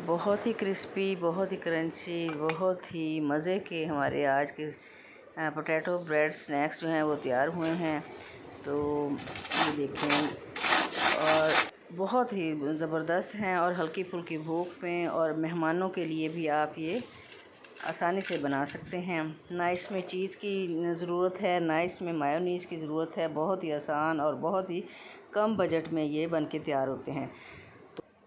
बहुत ही क्रिस्पी, बहुत ही क्रंची, बहुत ही मज़े के हमारे आज के पोटैटो ब्रेड स्नैक्स जो हैं वो तैयार हुए हैं। तो ये देखें, और बहुत ही ज़बरदस्त हैं और हल्की फुल्की भूख में और मेहमानों के लिए भी आप ये आसानी से बना सकते हैं। ना इसमें चीज़ की ज़रूरत है, ना इसमें मायोनीज़ की ज़रूरत है। बहुत ही आसान और बहुत ही कम बजट में ये बन के तैयार होते हैं।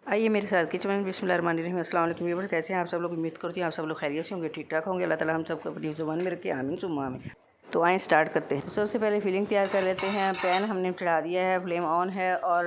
आइए मेरे साथ किचन में। बिस्मिल्लाहिर्रहमानिर्रहीम। अस्सलाम वालेकुम व्यूअर्स, कैसे हैं आप सब लोग? उम्मीद करती हूँ आप सब लोग खैरियत से होंगे, ठीक ठाक होंगे। अल्लाह ताला हम सबको अपनी ज़ुबान में रखे, आमीन सुम्मा आमीन। तो आएँ स्टार्ट करते हैं। तो सबसे पहले फिलिंग तैयार कर लेते हैं। पैन हमने चढ़ा दिया है, फ्लेम ऑन है और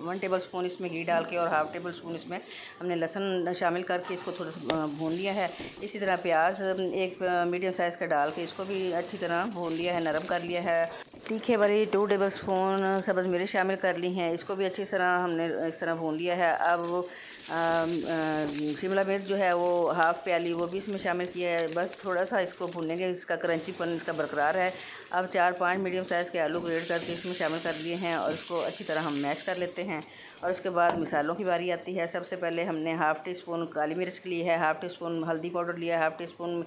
1 टेबल स्पून इसमें घी डाल के और हाफ़ टेबल स्पून इसमें हमने लहसुन शामिल करके इसको थोड़ा सा भून लिया है। इसी तरह प्याज एक मीडियम साइज़ का डाल के इसको भी अच्छी तरह भून लिया है, नरम कर लिया है। तीखे वाली 2 टेबल स्पून सब्ज़ मिर्च शामिल कर ली हैं, इसको भी अच्छी तरह हमने इस तरह भून लिया है। अब शिमला मिर्च जो है वो हाफ़ प्याली वो भी इसमें शामिल किया है। बस थोड़ा सा इसको भूनेंगे, इसका क्रंचीपन इसका बरकरार है। अब 4-5 मीडियम साइज़ के आलू ग्रेट करके इसमें शामिल कर दिए हैं और इसको अच्छी तरह हम मैश कर लेते हैं। और उसके बाद मिसालों की बारी आती है। सबसे पहले हमने हाफ़ टी स्पून काली मिर्च ली है, हाफ़ टी स्पून हल्दी पाउडर लिया है, हाफ़ टी स्पून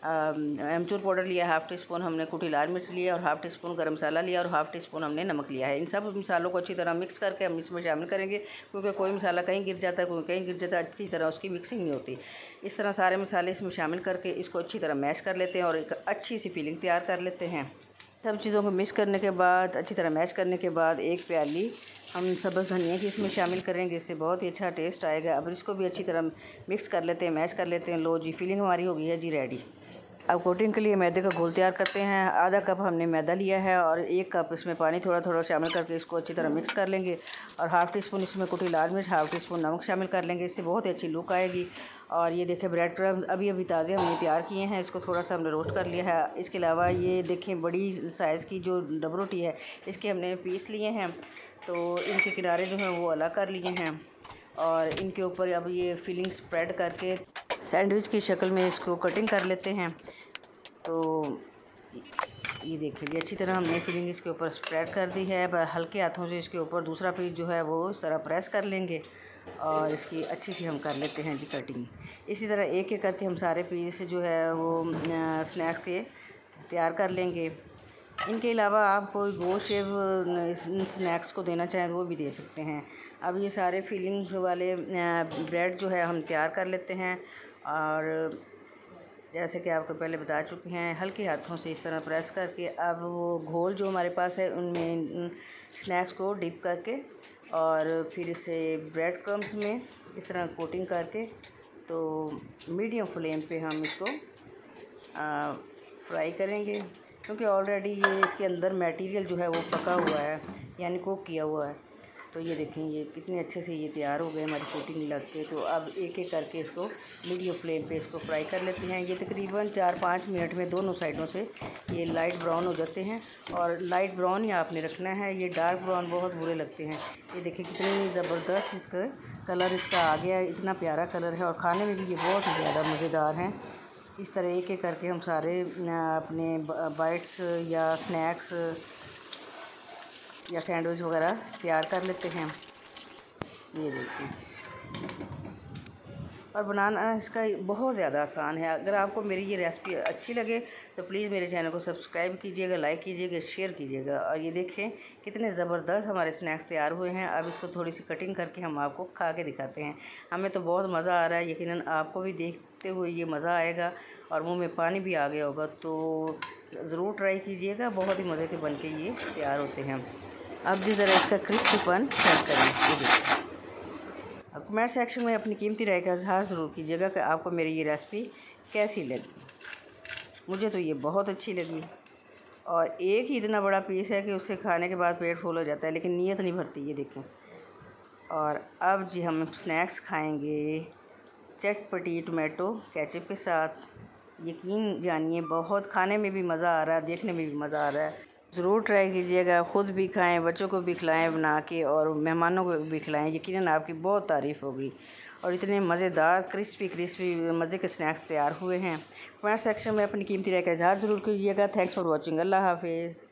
अमचूर पाउडर लिया, हाफ़ टी स्पून हमने कुटी लाल मिर्च लिया और हाफ़ टी स्पून गरम मसाला लिया और हाफ़ टी स्पून हमने नमक लिया है। इन सब मसालों को अच्छी तरह मिक्स करके हम इसमें शामिल करेंगे, क्योंकि कोई मसाला कहीं गिर जाता है, कोई कहीं गिर जाता है, अच्छी तरह उसकी मिक्सिंग नहीं होती। इस तरह सारे मसाले इसमें शामिल करके इसको अच्छी तरह मैश कर लेते हैं और एक अच्छी सी फीलिंग तैयार कर लेते हैं। सब चीज़ों को मिक्स करने के बाद, अच्छी तरह मैश करने के बाद, एक प्याली हम सब्ज़ धनिया की इसमें शामिल करेंगे, इससे बहुत ही अच्छा टेस्ट आएगा। अब इसको भी अच्छी तरह मिक्स कर लेते हैं, मैश कर लेते हैं। लो जी, फीलिंग हमारी हो गई है जी रेडी। अब कोटिंग के लिए मैदे का घोल तैयार करते हैं। आधा कप हमने मैदा लिया है और 1 कप इसमें पानी थोड़ा थोड़ा शामिल करके इसको अच्छी तरह मिक्स कर लेंगे और हाफ़ टी स्पून इसमें कुटी लाल मिर्च, हाफ़ टी स्पून नमक शामिल कर लेंगे, इससे बहुत ही अच्छी लुक आएगी। और ये देखें, ब्रेड क्रम्स अभी अभी ताज़े हमने तैयार किए हैं, इसको थोड़ा सा हमने रोस्ट कर लिया है। इसके अलावा ये देखें, बड़ी साइज़ की जो डब रोटी है इसके हमने पीस लिए हैं, तो इनके किनारे जो हैं वो अलग कर लिए हैं और इनके ऊपर अब ये फिलिंग स्प्रेड करके सैंडविच की शक्ल में इसको कटिंग कर लेते हैं। तो ये देखिए जी, अच्छी तरह हमने फिलिंग इसके ऊपर स्प्रेड कर दी है। अब हल्के हाथों से इसके ऊपर दूसरा पीस जो है वो इस तरह प्रेस कर लेंगे और इसकी अच्छी सी हम कर लेते हैं जी कटिंग। इसी तरह एक एक करके हम सारे पीस जो है वो स्नैक्स के तैयार कर लेंगे। इनके अलावा आप कोई गोश्त शेव स्नैक्स को देना चाहें तो वो भी दे सकते हैं। अब ये सारे फिलिंग्स वाले ब्रेड जो है हम तैयार कर लेते हैं और जैसे कि आपको पहले बता चुके हैं, हल्के हाथों से इस तरह प्रेस करके अब वो घोल जो हमारे पास है उनमें स्नैक्स को डिप करके और फिर इसे ब्रेड क्रम्स में इस तरह कोटिंग करके, तो मीडियम फ्लेम पे हम इसको फ्राई करेंगे, क्योंकि ऑलरेडी ये इसके अंदर मटेरियल जो है वो पका हुआ है, यानी कुक किया हुआ है। तो ये देखें, ये कितने अच्छे से ये तैयार हो गए हमारी कोटिंग लग के। तो अब एक एक करके इसको मीडियम फ्लेम पे इसको फ्राई कर लेते हैं। ये तकरीबन 4-5 मिनट में दोनों साइडों से ये लाइट ब्राउन हो जाते हैं और लाइट ब्राउन ही आपने रखना है, ये डार्क ब्राउन बहुत बुरे लगते हैं। ये देखिए कितनी ज़बरदस्त इसका कलर इसका आ गया, इतना प्यारा कलर है और खाने में भी ये बहुत ही ज़्यादा मज़ेदार हैं। इस तरह एक एक करके हम सारे अपने बाइट्स या स्नैक्स या सैंडविच वगैरह तैयार कर लेते हैं। ये देखिए, और बनाना इसका बहुत ज़्यादा आसान है। अगर आपको मेरी ये रेसिपी अच्छी लगे तो प्लीज़ मेरे चैनल को सब्सक्राइब कीजिएगा, लाइक कीजिएगा, शेयर कीजिएगा। और ये देखें कितने ज़बरदस्त हमारे स्नैक्स तैयार हुए हैं। अब इसको थोड़ी सी कटिंग करके हम आपको खा के दिखाते हैं। हमें तो बहुत मज़ा आ रहा है, यकीनन आपको भी देखते हुए ये मज़ा आएगा और मुँह में पानी भी आ गया होगा। तो ज़रूर ट्राई कीजिएगा, बहुत ही मज़े के बन के ये तैयार होते हैं। अब जिस तरह इसका क्रिस्पीपन चेक करें, ये देखिए। अब कमेंट सेक्शन में अपनी कीमती राय का इज़हार ज़रूर कीजिएगा कि आपको मेरी ये रेसिपी कैसी लगी। मुझे तो ये बहुत अच्छी लगी और एक ही इतना बड़ा पीस है कि उसे खाने के बाद पेट फुल हो जाता है, लेकिन नीयत नहीं भरती। ये देखें। और अब जी हम स्नैक्स खाएंगे चटपटी टोमेटो केचप के साथ। यकीन जानिए, बहुत खाने में भी मज़ा आ रहा है, देखने में भी मज़ा आ रहा है। ज़रूर ट्राई कीजिएगा, ख़ुद भी खाएं, बच्चों को भी खिलाएं बना के और मेहमानों को भी खिलाएं। यकीनन आपकी बहुत तारीफ़ होगी। और इतने मज़ेदार क्रिस्पी मज़े के स्नैक्स तैयार हुए हैं। कमेंट सेक्शन में अपनी कीमती राय का इज़हार ज़रूर कीजिएगा। Thanks for watching. अल्लाह हाफिज़।